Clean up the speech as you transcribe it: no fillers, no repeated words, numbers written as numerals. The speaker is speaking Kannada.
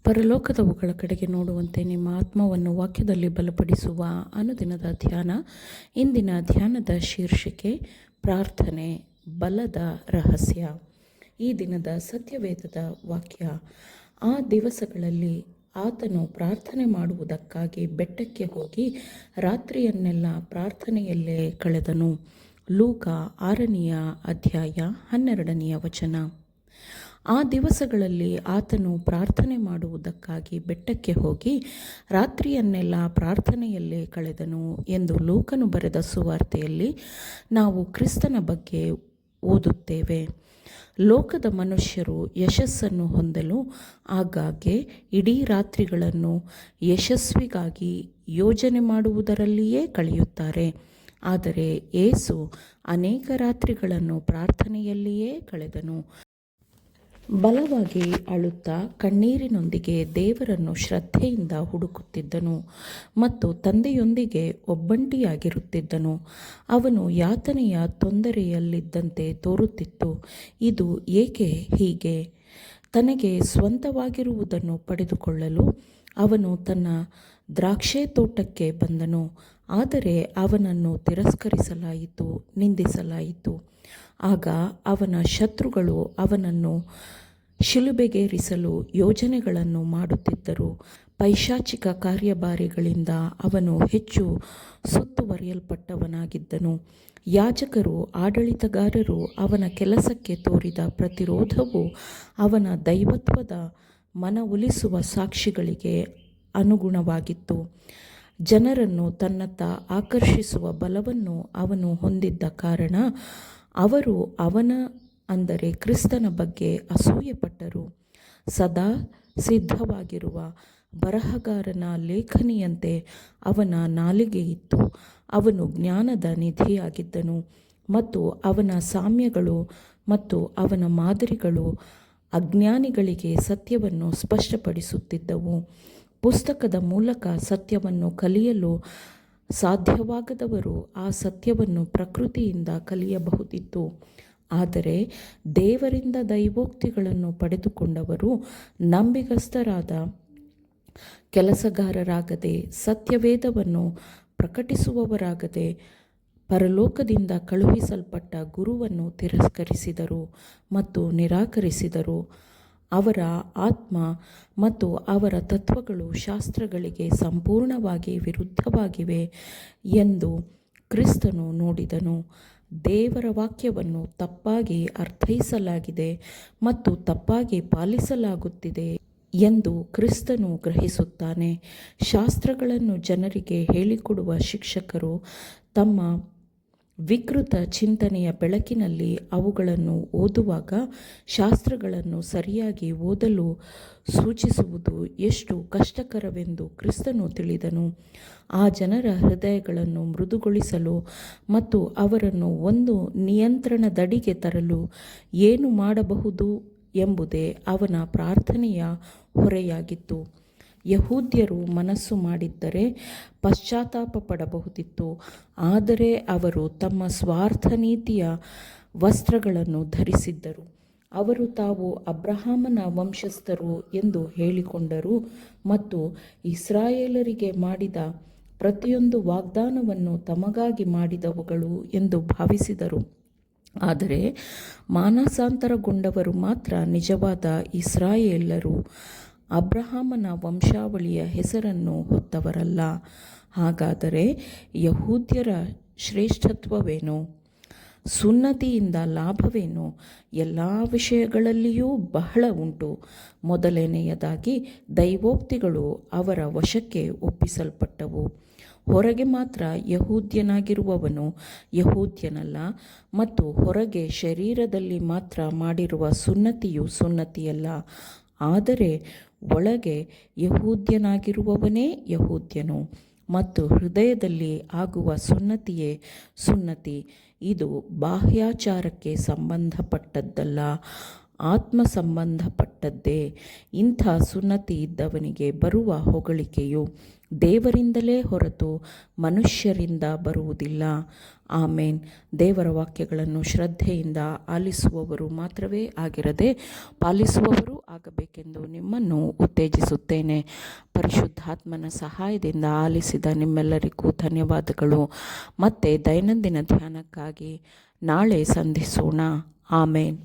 ಪರಲೋಕದವುಗಳ ಕಡೆಗೆ ನೋಡುವಂತೆ ನಿಮ್ಮ ಆತ್ಮವನ್ನು ವಾಕ್ಯದಲ್ಲಿ ಬಲಪಡಿಸುವ ಅನುದಿನದ ಧ್ಯಾನ. ಇಂದಿನ ಧ್ಯಾನದ ಶೀರ್ಷಿಕೆ ಪ್ರಾರ್ಥನೆ, ಬಲದ ರಹಸ್ಯ. ಈ ದಿನದ ಸತ್ಯವೇದದ ವಾಕ್ಯ: ಆ ದಿವಸಗಳಲ್ಲಿ ಆತನು ಪ್ರಾರ್ಥನೆ ಮಾಡುವುದಕ್ಕಾಗಿ ಬೆಟ್ಟಕ್ಕೆ ಹೋಗಿ ರಾತ್ರಿಯನ್ನೆಲ್ಲ ಪ್ರಾರ್ಥನೆಯಲ್ಲೇ ಕಳೆದನು. ಲೂಕ 6ನೇ ಅಧ್ಯಾಯ 12ನೇ ವಚನ. ಆ ದಿವಸಗಳಲ್ಲಿ ಆತನು ಪ್ರಾರ್ಥನೆ ಮಾಡುವುದಕ್ಕಾಗಿ ಬೆಟ್ಟಕ್ಕೆ ಹೋಗಿ ರಾತ್ರಿಯನ್ನೆಲ್ಲ ಪ್ರಾರ್ಥನೆಯಲ್ಲೇ ಕಳೆದನು ಎಂದು ಲೂಕನು ಬರೆದ ಸುವಾರ್ತೆಯಲ್ಲಿ ನಾವು ಕ್ರಿಸ್ತನ ಬಗ್ಗೆ ಓದುತ್ತೇವೆ. ಲೋಕದ ಮನುಷ್ಯರು ಯಶಸ್ಸನ್ನು ಹೊಂದಲು ಆಗಾಗ್ಗೆ ಇಡೀ ರಾತ್ರಿಗಳನ್ನು ಯಶಸ್ವಿಗಾಗಿ ಯೋಜನೆ ಮಾಡುವುದರಲ್ಲಿಯೇ ಕಳೆಯುತ್ತಾರೆ. ಆದರೆ ಯೇಸು ಅನೇಕ ರಾತ್ರಿಗಳನ್ನು ಪ್ರಾರ್ಥನೆಯಲ್ಲಿಯೇ ಕಳೆದನು. ಬಲವಾಗಿ ಅಳುತ್ತಾ ಕಣ್ಣೀರಿನೊಂದಿಗೆ ದೇವರನ್ನು ಶ್ರದ್ಧೆಯಿಂದ ಹುಡುಕುತ್ತಿದ್ದನು ಮತ್ತು ತಂದೆಯೊಂದಿಗೆ ಒಬ್ಬಂಟಿಯಾಗಿರುತ್ತಿದ್ದನು. ಅವನು ಯಾತನೆಯ ತೊಂದರೆಯಲ್ಲಿದ್ದಂತೆ ತೋರುತ್ತಿತ್ತು. ಇದು ಏಕೆ ಹೀಗೆ? ತನಗೆ ಸ್ವಂತವಾಗಿರುವುದನ್ನು ಪಡೆದುಕೊಳ್ಳಲು ಅವನು ತನ್ನ ದ್ರಾಕ್ಷೆ ತೋಟಕ್ಕೆ ಬಂದನು. ಆದರೆ ಅವನನ್ನು ತಿರಸ್ಕರಿಸಲಾಯಿತು, ನಿಂದಿಸಲಾಯಿತು. ಆಗ ಅವನ ಶತ್ರುಗಳು ಅವನನ್ನು ಶಿಲುಬೆಗೇರಿಸಲು ಯೋಜನೆಗಳನ್ನು ಮಾಡುತ್ತಿದ್ದರು. ಪೈಶಾಚಿಕ ಕಾರ್ಯಭಾರಿಗಳಿಂದ ಅವನು ಹೆಚ್ಚು ಸುತ್ತುವರಿಯಲ್ಪಟ್ಟವನಾಗಿದ್ದನು. ಯಾಜಕರು, ಆಡಳಿತಗಾರರು ಅವನ ಕೆಲಸಕ್ಕೆ ತೋರಿದ ಪ್ರತಿರೋಧವು ಅವನ ದೈವತ್ವದ ಮನವೊಲಿಸುವ ಸಾಕ್ಷಿಗಳಿಗೆ ಅನುಗುಣವಾಗಿತ್ತು. ಜನರನ್ನು ತನ್ನತ್ತ ಆಕರ್ಷಿಸುವ ಬಲವನ್ನು ಅವನು ಹೊಂದಿದ್ದ ಕಾರಣ ಅವರು ಅವನ, ಅಂದರೆ ಕ್ರಿಸ್ತನ ಬಗ್ಗೆ ಅಸೂಯೆಪಟ್ಟರು. ಸದಾ ಸಿದ್ಧವಾಗಿರುವ ಬರಹಗಾರನ ಲೇಖನಿಯಂತೆ ಅವನ ನಾಲಿಗೆ ಇತ್ತು. ಅವನು ಜ್ಞಾನದ ನಿಧಿಯಾಗಿದ್ದನು ಮತ್ತು ಅವನ ಸಾಮ್ಯಗಳು ಮತ್ತು ಅವನ ಮಾದರಿಗಳು ಅಜ್ಞಾನಿಗಳಿಗೆ ಸತ್ಯವನ್ನು ಸ್ಪಷ್ಟಪಡಿಸುತ್ತಿದ್ದವು. ಪುಸ್ತಕದ ಮೂಲಕ ಸತ್ಯವನ್ನು ಕಲಿಯಲು ಸಾಧ್ಯವಾಗದವರು ಆ ಸತ್ಯವನ್ನು ಪ್ರಕೃತಿಯಿಂದ ಕಲಿಯಬಹುದಿತ್ತು. ಆದರೆ ದೇವರಿಂದ ದೈವೋಕ್ತಿಗಳನ್ನು ಪಡೆದುಕೊಂಡವರು ನಂಬಿಗಸ್ತರಾದ ಕೆಲಸಗಾರರಾಗದೆ, ಸತ್ಯವೇದವನ್ನು ಪ್ರಕಟಿಸುವವರಾಗದೆ, ಪರಲೋಕದಿಂದ ಕಳುಹಿಸಲ್ಪಟ್ಟ ಗುರುವನ್ನು ತಿರಸ್ಕರಿಸಿದರು ಮತ್ತು ನಿರಾಕರಿಸಿದರು. ಅವರ ಆತ್ಮ ಮತ್ತು ಅವರ ತತ್ವಗಳು ಶಾಸ್ತ್ರಗಳಿಗೆ ಸಂಪೂರ್ಣವಾಗಿ ವಿರುದ್ಧವಾಗಿವೆ ಎಂದು ಕ್ರಿಸ್ತನು ನೋಡಿದನು. ದೇವರ ವಾಕ್ಯವನ್ನು ತಪ್ಪಾಗಿ ಅರ್ಥೈಸಲಾಗಿದೆ ಮತ್ತು ತಪ್ಪಾಗಿ ಪಾಲಿಸಲಾಗುತ್ತಿದೆ ಎಂದು ಕ್ರಿಸ್ತನು ಗ್ರಹಿಸುತ್ತಾನೆ. ಶಾಸ್ತ್ರಗಳನ್ನು ಜನರಿಗೆ ಹೇಳಿಕೊಡುವ ಶಿಕ್ಷಕರು ತಮ್ಮ ವಿಕೃತ ಚಿಂತನೆಯ ಬೆಳಕಿನಲ್ಲಿ ಅವುಗಳನ್ನು ಓದುವಾಗ ಶಾಸ್ತ್ರಗಳನ್ನು ಸರಿಯಾಗಿ ಓದಲು ಸೂಚಿಸುವುದು ಎಷ್ಟು ಕಷ್ಟಕರವೆಂದು ಕ್ರಿಸ್ತನು ತಿಳಿದನು. ಆ ಜನರ ಹೃದಯಗಳನ್ನು ಮೃದುಗೊಳಿಸಲು ಮತ್ತು ಅವರನ್ನು ಒಂದು ನಿಯಂತ್ರಣದಡಿಗೆ ತರಲು ಏನು ಮಾಡಬಹುದು ಎಂಬುದೇ ಅವನ ಪ್ರಾರ್ಥನೆಯ ಹೊರೆಯಾಗಿತ್ತು. ಯಹೂದ್ಯರು ಮನಸ್ಸು ಮಾಡಿದ್ದರೆ ಪಶ್ಚಾತ್ತಾಪ ಪಡಬಹುದಿತ್ತು. ಆದರೆ ಅವರು ತಮ್ಮ ಸ್ವಾರ್ಥ ನೀತಿಯ ವಸ್ತ್ರಗಳನ್ನು ಧರಿಸಿದ್ದರು. ಅವರು ತಾವು ಅಬ್ರಹಾಮನ ವಂಶಸ್ಥರು ಎಂದು ಹೇಳಿಕೊಂಡರು ಮತ್ತು ಇಸ್ರಾಯೇಲರಿಗೆ ಮಾಡಿದ ಪ್ರತಿಯೊಂದು ವಾಗ್ದಾನವನ್ನು ತಮಗಾಗಿ ಮಾಡಿದವುಗಳು ಎಂದು ಭಾವಿಸಿದರು. ಆದರೆ ಮಾನಸಾಂತರಗೊಂಡವರು ಮಾತ್ರ ನಿಜವಾದ ಇಸ್ರಾಯೇಲರು, ಅಬ್ರಹಾಮನ ವಂಶಾವಳಿಯ ಹೆಸರನ್ನು ಹೊತ್ತವರಲ್ಲ. ಹಾಗಾದರೆ ಯಹೂದ್ಯರ ಶ್ರೇಷ್ಠತ್ವವೇನು? ಸುನ್ನತಿಯಿಂದ ಲಾಭವೇನು? ಎಲ್ಲ ವಿಷಯಗಳಲ್ಲಿಯೂ ಬಹಳ ಉಂಟು. ಮೊದಲನೆಯದಾಗಿ ದೈವೋಕ್ತಿಗಳು ಅವರ ವಶಕ್ಕೆ ಒಪ್ಪಿಸಲ್ಪಟ್ಟವು. ಹೊರಗೆ ಮಾತ್ರ ಯಹೂದ್ಯನಾಗಿರುವವನು ಯಹೂದ್ಯನಲ್ಲ, ಮತ್ತು ಹೊರಗೆ ಶರೀರದಲ್ಲಿ ಮಾತ್ರ ಮಾಡಿರುವ ಸುನ್ನತಿಯು ಸುನ್ನತಿಯಲ್ಲ. ಆದರೆ ಒಳಗೆ ಯಹೂದ್ಯನಾಗಿರುವವನೇ ಯಹೂದ್ಯನು, ಮತ್ತು ಹೃದಯದಲ್ಲಿ ಆಗುವ ಸುನ್ನತಿಯೇ ಸುನ್ನತಿ. ಇದು ಬಾಹ್ಯಾಚಾರಕ್ಕೆ ಸಂಬಂಧಪಟ್ಟದ್ದಲ್ಲ, ಆತ್ಮ ಸಂಬಂಧಪಟ್ಟದ್ದೇ. ಇಂಥ ಸುನ್ನತಿ ಇದ್ದವನಿಗೆ ಬರುವ ಹೊಗಳಿಕೆಯು ದೇವರಿಂದಲೇ ಹೊರತು ಮನುಷ್ಯರಿಂದ ಬರುವುದಿಲ್ಲ. ಆಮೇನ್. ದೇವರ ವಾಕ್ಯಗಳನ್ನು ಶ್ರದ್ಧೆಯಿಂದ ಆಲಿಸುವವರು ಮಾತ್ರವೇ ಆಗಿರದೆ ಪಾಲಿಸುವವರೂ ಆಗಬೇಕೆಂದು ನಿಮ್ಮನ್ನು ಉತ್ತೇಜಿಸುತ್ತೇನೆ. ಪರಿಶುದ್ಧಾತ್ಮನ ಸಹಾಯದಿಂದ ಆಲಿಸಿದ ನಿಮ್ಮೆಲ್ಲರಿಗೂ ಧನ್ಯವಾದಗಳು. ಮತ್ತೆ ದೈನಂದಿನ ಧ್ಯಾನಕ್ಕಾಗಿ ನಾಳೆ ಸಂಧಿಸೋಣ. ಆಮೇನ್.